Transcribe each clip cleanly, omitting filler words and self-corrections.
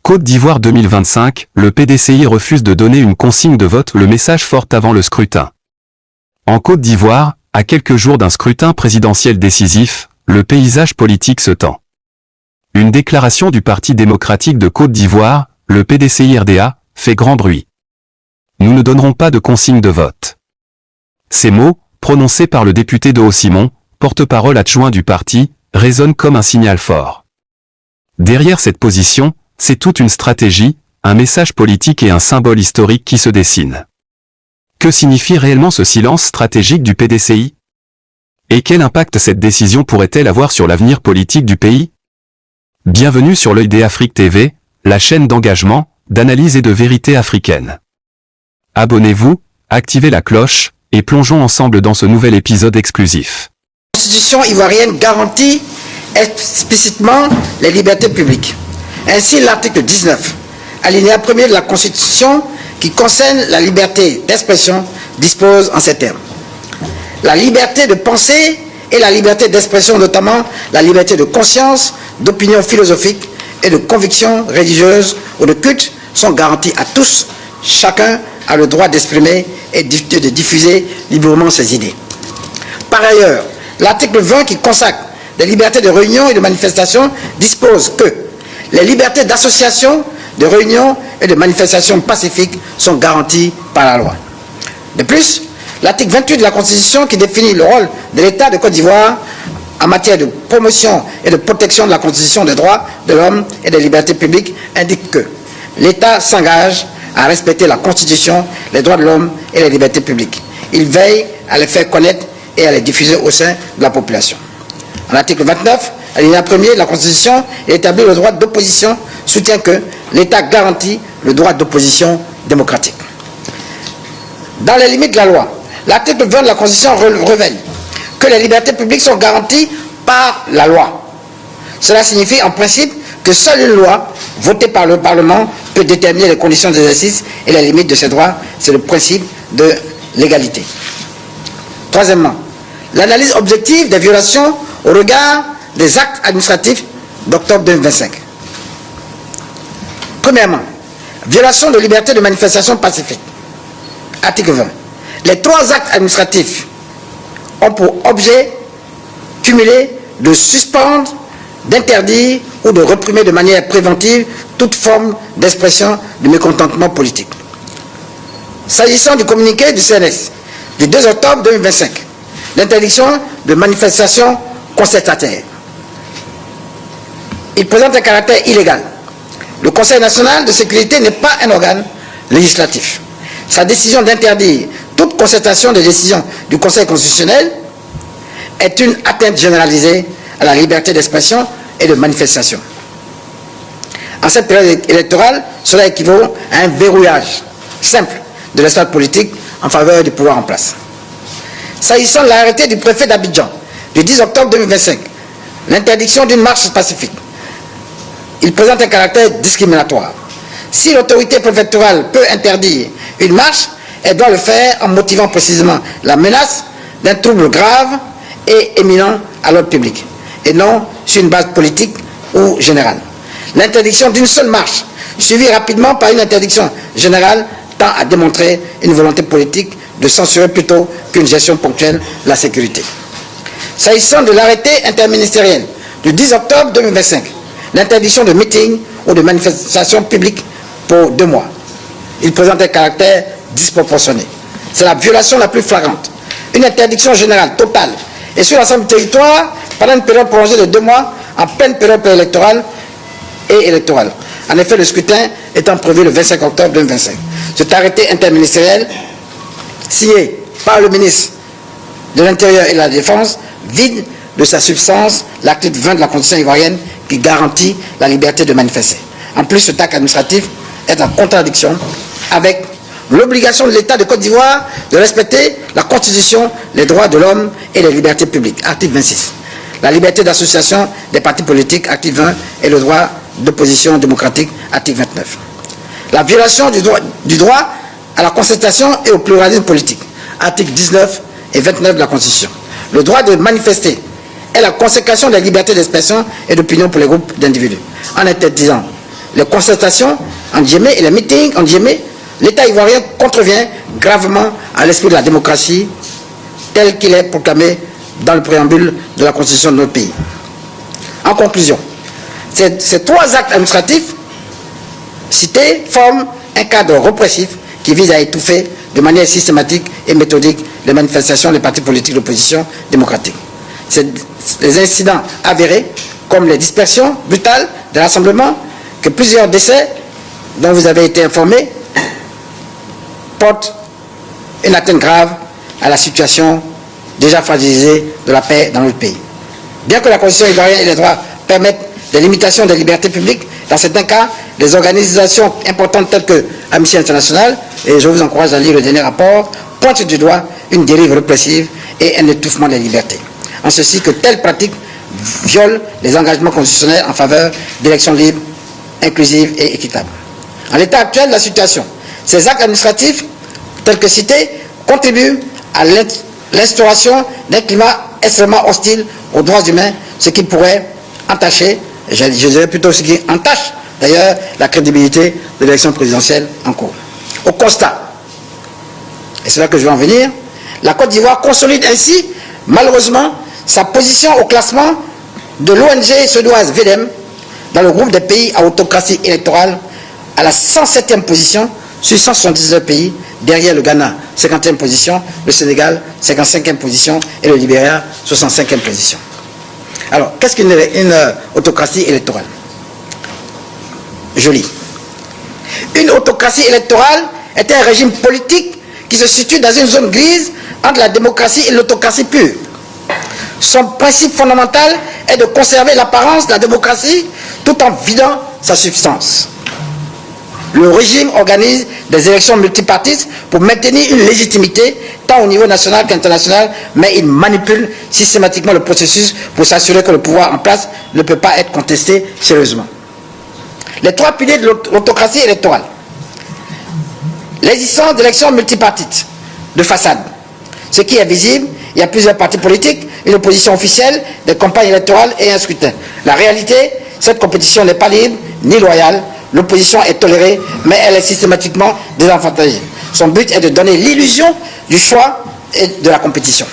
Côte d'Ivoire 2025, le PDCI refuse de donner une consigne de vote, le message fort avant le scrutin. En Côte d'Ivoire, à quelques jours d'un scrutin présidentiel décisif, le paysage politique se tend. Une déclaration du Parti démocratique de Côte d'Ivoire, le PDCI-RDA, fait grand bruit. Nous ne donnerons pas de consigne de vote. Ces mots, prononcés par le député de Haut-Simon, porte-parole adjoint du parti, résonnent comme un signal fort. Derrière cette position, c'est toute une stratégie, un message politique et un symbole historique qui se dessinent. Que signifie réellement ce silence stratégique du PDCI? Et quel impact cette décision pourrait-elle avoir sur l'avenir politique du pays? Bienvenue sur l'Œil d'Afrique TV, la chaîne d'engagement, d'analyse et de vérité africaine. Abonnez-vous, activez la cloche, et plongeons ensemble dans ce nouvel épisode exclusif. La Constitution ivoirienne garantit explicitement les libertés publiques. Ainsi, l'article 19, alinéa 1er de la Constitution, qui concerne la liberté d'expression, dispose en ces termes. La liberté de penser et la liberté d'expression, notamment la liberté de conscience, d'opinion philosophique et de conviction religieuse ou de culte, sont garanties à tous. Chacun a le droit d'exprimer et de diffuser librement ses idées. Par ailleurs, l'article 20 qui consacre les libertés de réunion et de manifestation dispose que les libertés d'association, de réunion et de manifestation pacifiques sont garanties par la loi. De plus, l'article 28 de la Constitution qui définit le rôle de l'État de Côte d'Ivoire en matière de promotion et de protection de la Constitution des droits de l'homme et des libertés publiques indique que l'État s'engage à respecter la Constitution, les droits de l'homme et les libertés publiques. Il veille à les faire connaître et à les diffuser au sein de la population. En l'article 29, alinéa 1er de la Constitution, il établit le droit d'opposition, soutient que l'État garantit le droit d'opposition démocratique. Dans les limites de la loi, l'article 20 de la Constitution révèle que les libertés publiques sont garanties par la loi. Cela signifie en principe que seule une loi votée par le Parlement peut déterminer les conditions d'exercice et les limites de ces droits. C'est le principe de l'égalité. Troisièmement, l'analyse objective des violations au regard des actes administratifs d'octobre 2025. Premièrement, violation de liberté de manifestation pacifique. Article 20. Les trois actes administratifs ont pour objet cumulé de suspendre, d'interdire ou de réprimer de manière préventive toute forme d'expression de mécontentement politique. S'agissant du communiqué du CNS du 2 octobre 2025, l'interdiction de manifestations concertataires. Il présente un caractère illégal. Le Conseil national de sécurité n'est pas un organe législatif. Sa décision d'interdire toute concertation des décisions du Conseil constitutionnel est une atteinte généralisée à la liberté d'expression et de manifestation. En cette période électorale, cela équivaut à un verrouillage simple de l'espace politique en faveur du pouvoir en place. S'agissant de l'arrêté du préfet d'Abidjan du 10 octobre 2025, l'interdiction d'une marche pacifique, il présente un caractère discriminatoire. Si l'autorité préfectorale peut interdire une marche, elle doit le faire en motivant précisément la menace d'un trouble grave et éminent à l'ordre public, et non sur une base politique ou générale. L'interdiction d'une seule marche, suivie rapidement par une interdiction générale, tend à démontrer une volonté politique de censurer plutôt qu'une gestion ponctuelle de la sécurité. S'agissant de l'arrêté interministériel du 10 octobre 2025, l'interdiction de meetings ou de manifestations publiques pour 2 mois. Il présente un caractère disproportionné. C'est la violation la plus flagrante. Une interdiction générale totale et sur l'ensemble du territoire pendant une période prolongée de 2 mois en pleine période préélectorale et électorale. En effet, le scrutin étant prévu le 25 octobre 2025. Cet arrêté interministériel, signé par le ministre de l'Intérieur et de la Défense, vide de sa substance l'article 20 de la Constitution ivoirienne qui garantit la liberté de manifester. En plus, cet acte administratif est en contradiction avec l'obligation de l'État de Côte d'Ivoire de respecter la Constitution, les droits de l'homme et les libertés publiques, article 26. La liberté d'association des partis politiques, article 20, et le droit d'opposition démocratique, article 29. La violation du droit à la concertation et au pluralisme politique, article 19 et 29 de la Constitution. Le droit de manifester est la consécration des libertés d'expression et d'opinion pour les groupes d'individus, en interdisant les concertations, en guillemets, et les meetings, en guillemets, l'État ivoirien contrevient gravement à l'esprit de la démocratie tel qu'il est proclamé dans le préambule de la Constitution de notre pays. En conclusion, ces trois actes administratifs cités forment un cadre répressif qui vise à étouffer de manière systématique et méthodique les manifestations des partis politiques d'opposition démocratique. Les incidents avérés, comme les dispersions brutales de rassemblements, que plusieurs décès dont vous avez été informés, portent une atteinte grave à la situation déjà fragilisée de la paix dans notre pays. Bien que la Constitution ivoirienne et les droits permettent des limitations des libertés publiques, dans certains cas, des organisations importantes telles que Amnesty International, et je vous encourage à lire le dernier rapport, pointent du doigt une dérive répressive et un étouffement des libertés. En ceci que telles pratiques violent les engagements constitutionnels en faveur d'élections libres, inclusives et équitables. En l'état actuel de la situation, ces actes administratifs, tels que cités, contribuent à l'instauration d'un climat extrêmement hostile aux droits humains, ce qui pourrait entacher, je dirais plutôt ce qui entache d'ailleurs la crédibilité de l'élection présidentielle en cours. Au constat, et c'est là que je vais en venir, la Côte d'Ivoire consolide ainsi, malheureusement, sa position au classement de l'ONG suédoise VDEM dans le groupe des pays à autocratie électorale à la 107e position sur 179 pays, derrière le Ghana, 50e position, le Sénégal, 55e position et le Libéria, 65e position. Alors, qu'est-ce qu'une autocratie électorale? Je lis. Une autocratie électorale est un régime politique qui se situe dans une zone grise entre la démocratie et l'autocratie pure. Son principe fondamental est de conserver l'apparence de la démocratie tout en vidant sa substance. Le régime organise des élections multipartistes pour maintenir une légitimité tant au niveau national qu'international, mais il manipule systématiquement le processus pour s'assurer que le pouvoir en place ne peut pas être contesté sérieusement. Les trois piliers de l'autocratie électorale. L'existence d'élections multipartites de façade. Ce qui est visible, il y a plusieurs partis politiques, une opposition officielle, des campagnes électorales et un scrutin. La réalité, cette compétition n'est pas libre ni loyale. L'opposition est tolérée, mais elle est systématiquement désavantagée. Son but est de donner l'illusion du choix et de la compétition.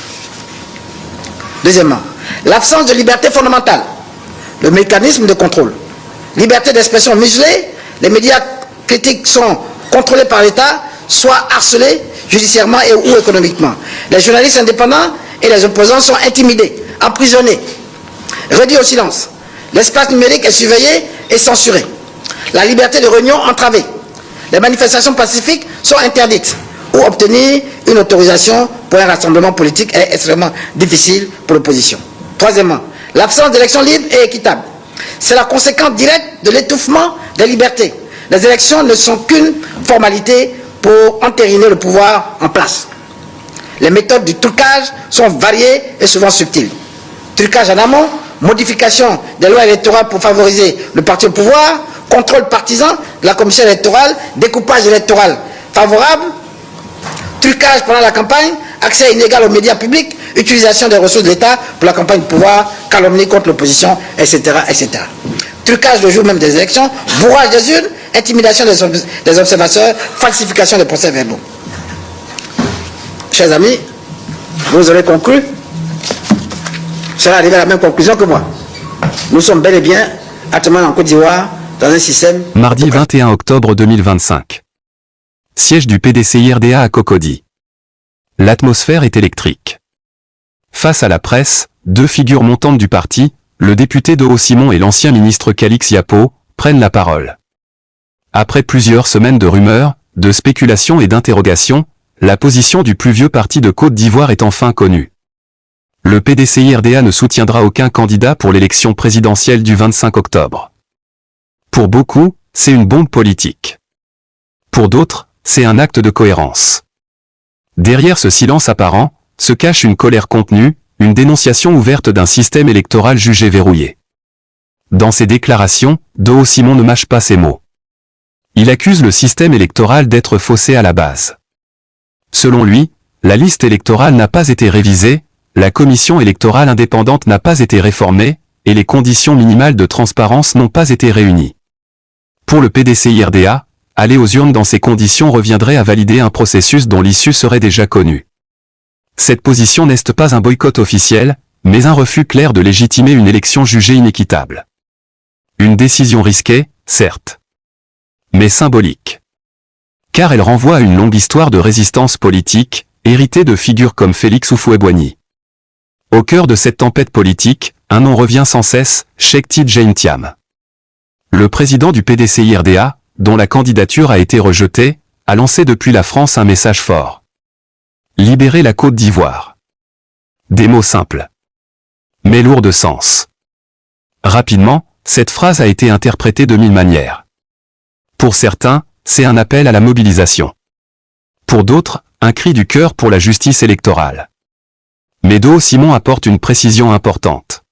Deuxièmement, l'absence de liberté fondamentale, le mécanisme de contrôle. Liberté d'expression muselée, les médias critiques sont contrôlés par l'État, soit harcelés judiciairement et ou économiquement. Les journalistes indépendants et les opposants sont intimidés, emprisonnés, réduits au silence. L'espace numérique est surveillé et censuré. La liberté de réunion entravée. Les manifestations pacifiques sont interdites. Ou obtenir une autorisation pour un rassemblement politique est extrêmement difficile pour l'opposition. Troisièmement, l'absence d'élections libres et équitables. C'est la conséquence directe de l'étouffement des libertés. Les élections ne sont qu'une formalité pour entériner le pouvoir en place. Les méthodes du trucage sont variées et souvent subtiles. Trucage en amont, modification des lois électorales pour favoriser le parti au pouvoir, contrôle partisan de la commission électorale, découpage électoral favorable, trucage pendant la campagne, accès inégal aux médias publics, utilisation des ressources de l'État pour la campagne de pouvoir, calomnie contre l'opposition, etc., etc. Trucage le jour même des élections, bourrage des urnes, intimidation des observateurs, falsification des procès-verbaux. Chers amis, vous aurez conclu, vous serez arrivé à la même conclusion que moi. Nous sommes bel et bien actuellement en Côte d'Ivoire dans un système... Mardi 21 octobre 2025. Siège du PDCI-RDA à Cocody. L'atmosphère est électrique. Face à la presse, deux figures montantes du parti, le député Doho Simon et l'ancien ministre Calix Yapo, prennent la parole. Après plusieurs semaines de rumeurs, de spéculations et d'interrogations, la position du plus vieux parti de Côte d'Ivoire est enfin connue. Le PDCI-RDA ne soutiendra aucun candidat pour l'élection présidentielle du 25 octobre. Pour beaucoup, c'est une bombe politique. Pour d'autres, c'est un acte de cohérence. Derrière ce silence apparent, se cache une colère contenue, une dénonciation ouverte d'un système électoral jugé verrouillé. Dans ses déclarations, Doho Simon ne mâche pas ses mots. Il accuse le système électoral d'être faussé à la base. Selon lui, la liste électorale n'a pas été révisée, la commission électorale indépendante n'a pas été réformée, et les conditions minimales de transparence n'ont pas été réunies. Pour le PDCI-RDA, aller aux urnes dans ces conditions reviendrait à valider un processus dont l'issue serait déjà connue. Cette position n'est pas un boycott officiel, mais un refus clair de légitimer une élection jugée inéquitable. Une décision risquée, certes, mais symbolique. Car elle renvoie à une longue histoire de résistance politique, héritée de figures comme Félix Houphouët-Boigny. Au cœur de cette tempête politique, un nom revient sans cesse, Cheikh Tidiane Thiam. Le président du PDCI-RDA, dont la candidature a été rejetée, a lancé depuis la France un message fort. Libérer la Côte d'Ivoire. Des mots simples, mais lourds de sens. Rapidement, cette phrase a été interprétée de mille manières. Pour certains, c'est un appel à la mobilisation. Pour d'autres, un cri du cœur pour la justice électorale. Mais Do Simon apporte une précision importante.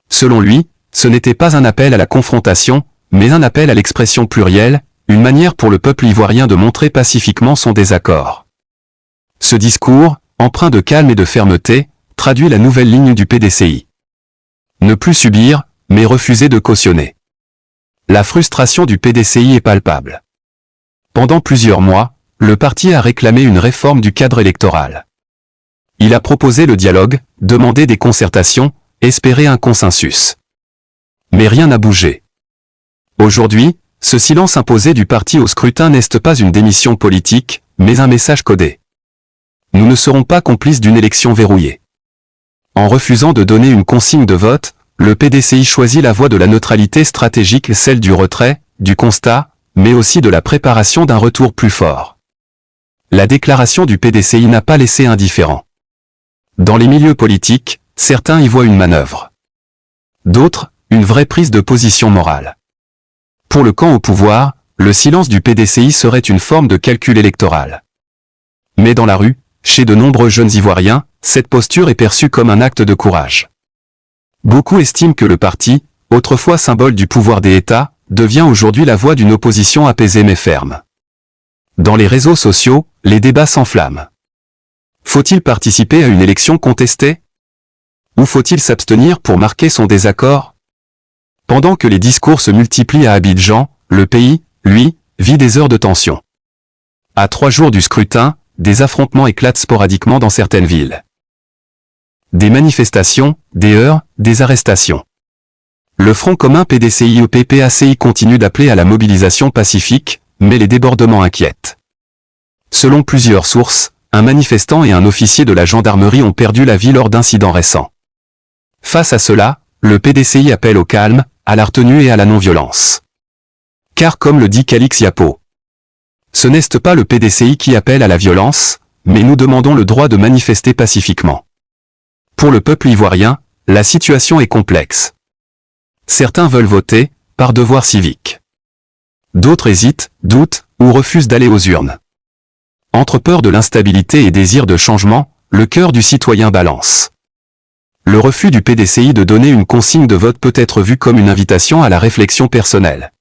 Selon lui, ce n'était pas un appel à la confrontation, mais un appel à l'expression plurielle, une manière pour le peuple ivoirien de montrer pacifiquement son désaccord. Ce discours, empreint de calme et de fermeté, traduit la nouvelle ligne du PDCI. Ne plus subir, mais refuser de cautionner. La frustration du PDCI est palpable. Pendant plusieurs mois, le parti a réclamé une réforme du cadre électoral. Il a proposé le dialogue, demandé des concertations, espéré un consensus. Mais rien n'a bougé. Aujourd'hui, ce silence imposé du parti au scrutin n'est pas une démission politique, mais un message codé. Nous ne serons pas complices d'une élection verrouillée. En refusant de donner une consigne de vote, le PDCI choisit la voie de la neutralité stratégique, celle du retrait, du constat, mais aussi de la préparation d'un retour plus fort. La déclaration du PDCI n'a pas laissé indifférent. Dans les milieux politiques, certains y voient une manœuvre. D'autres, une vraie prise de position morale. Pour le camp au pouvoir, le silence du PDCI serait une forme de calcul électoral. Mais dans la rue, chez de nombreux jeunes Ivoiriens, cette posture est perçue comme un acte de courage. Beaucoup estiment que le parti, autrefois symbole du pouvoir des États, devient aujourd'hui la voix d'une opposition apaisée mais ferme. Dans les réseaux sociaux, les débats s'enflamment. Faut-il participer à une élection contestée? Ou faut-il s'abstenir pour marquer son désaccord? Pendant que les discours se multiplient à Abidjan, le pays, lui, vit des heures de tension. À 3 jours du scrutin, des affrontements éclatent sporadiquement dans certaines villes. Des manifestations, des heurts, des arrestations. Le Front commun PDCI-EPPACI continue d'appeler à la mobilisation pacifique, mais les débordements inquiètent. Selon plusieurs sources, un manifestant et un officier de la gendarmerie ont perdu la vie lors d'incidents récents. Face à cela, le PDCI appelle au calme, à la retenue et à la non-violence. Car comme le dit Calix Yapo, ce n'est pas le PDCI qui appelle à la violence, mais nous demandons le droit de manifester pacifiquement. Pour le peuple ivoirien, la situation est complexe. Certains veulent voter, par devoir civique. D'autres hésitent, doutent, ou refusent d'aller aux urnes. Entre peur de l'instabilité et désir de changement, le cœur du citoyen balance. Le refus du PDCI de donner une consigne de vote peut être vu comme une invitation à la réflexion personnelle.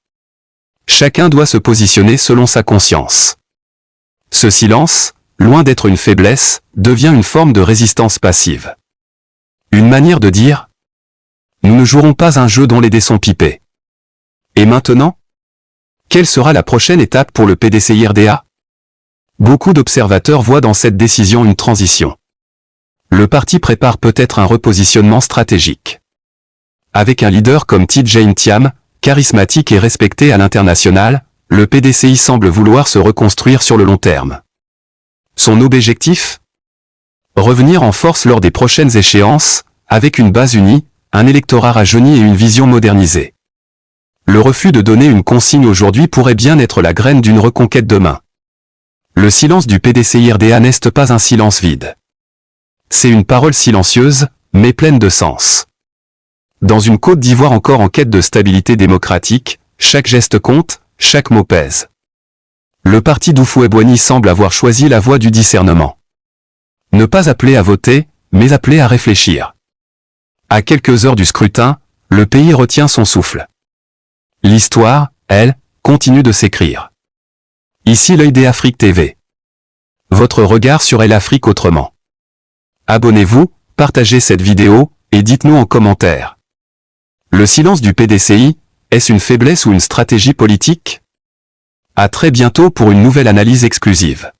Chacun doit se positionner selon sa conscience. Ce silence, loin d'être une faiblesse, devient une forme de résistance passive. Une manière de dire « Nous ne jouerons pas un jeu dont les dés sont pipés ». Et maintenant? Quelle sera la prochaine étape pour le PDCI-RDA? Beaucoup d'observateurs voient dans cette décision une transition. Le parti prépare peut-être un repositionnement stratégique. Avec un leader comme Tidiane Thiam, charismatique et respecté à l'international, le PDCI semble vouloir se reconstruire sur le long terme. Son objectif? Revenir en force lors des prochaines échéances, avec une base unie, un électorat rajeuni et une vision modernisée. Le refus de donner une consigne aujourd'hui pourrait bien être la graine d'une reconquête demain. Le silence du PDCI-RDA n'est pas un silence vide. C'est une parole silencieuse, mais pleine de sens. Dans une Côte d'Ivoire encore en quête de stabilité démocratique, chaque geste compte, chaque mot pèse. Le parti d'Houphouët-Boigny semble avoir choisi la voie du discernement. Ne pas appeler à voter, mais appeler à réfléchir. À quelques heures du scrutin, le pays retient son souffle. L'histoire, elle, continue de s'écrire. Ici l'œil des Afrique TV. Votre regard sur Elle Afrique autrement. Abonnez-vous, partagez cette vidéo, et dites-nous en commentaire. Le silence du PDCI, Est-ce une faiblesse ou une stratégie politique? À très bientôt pour une nouvelle analyse exclusive.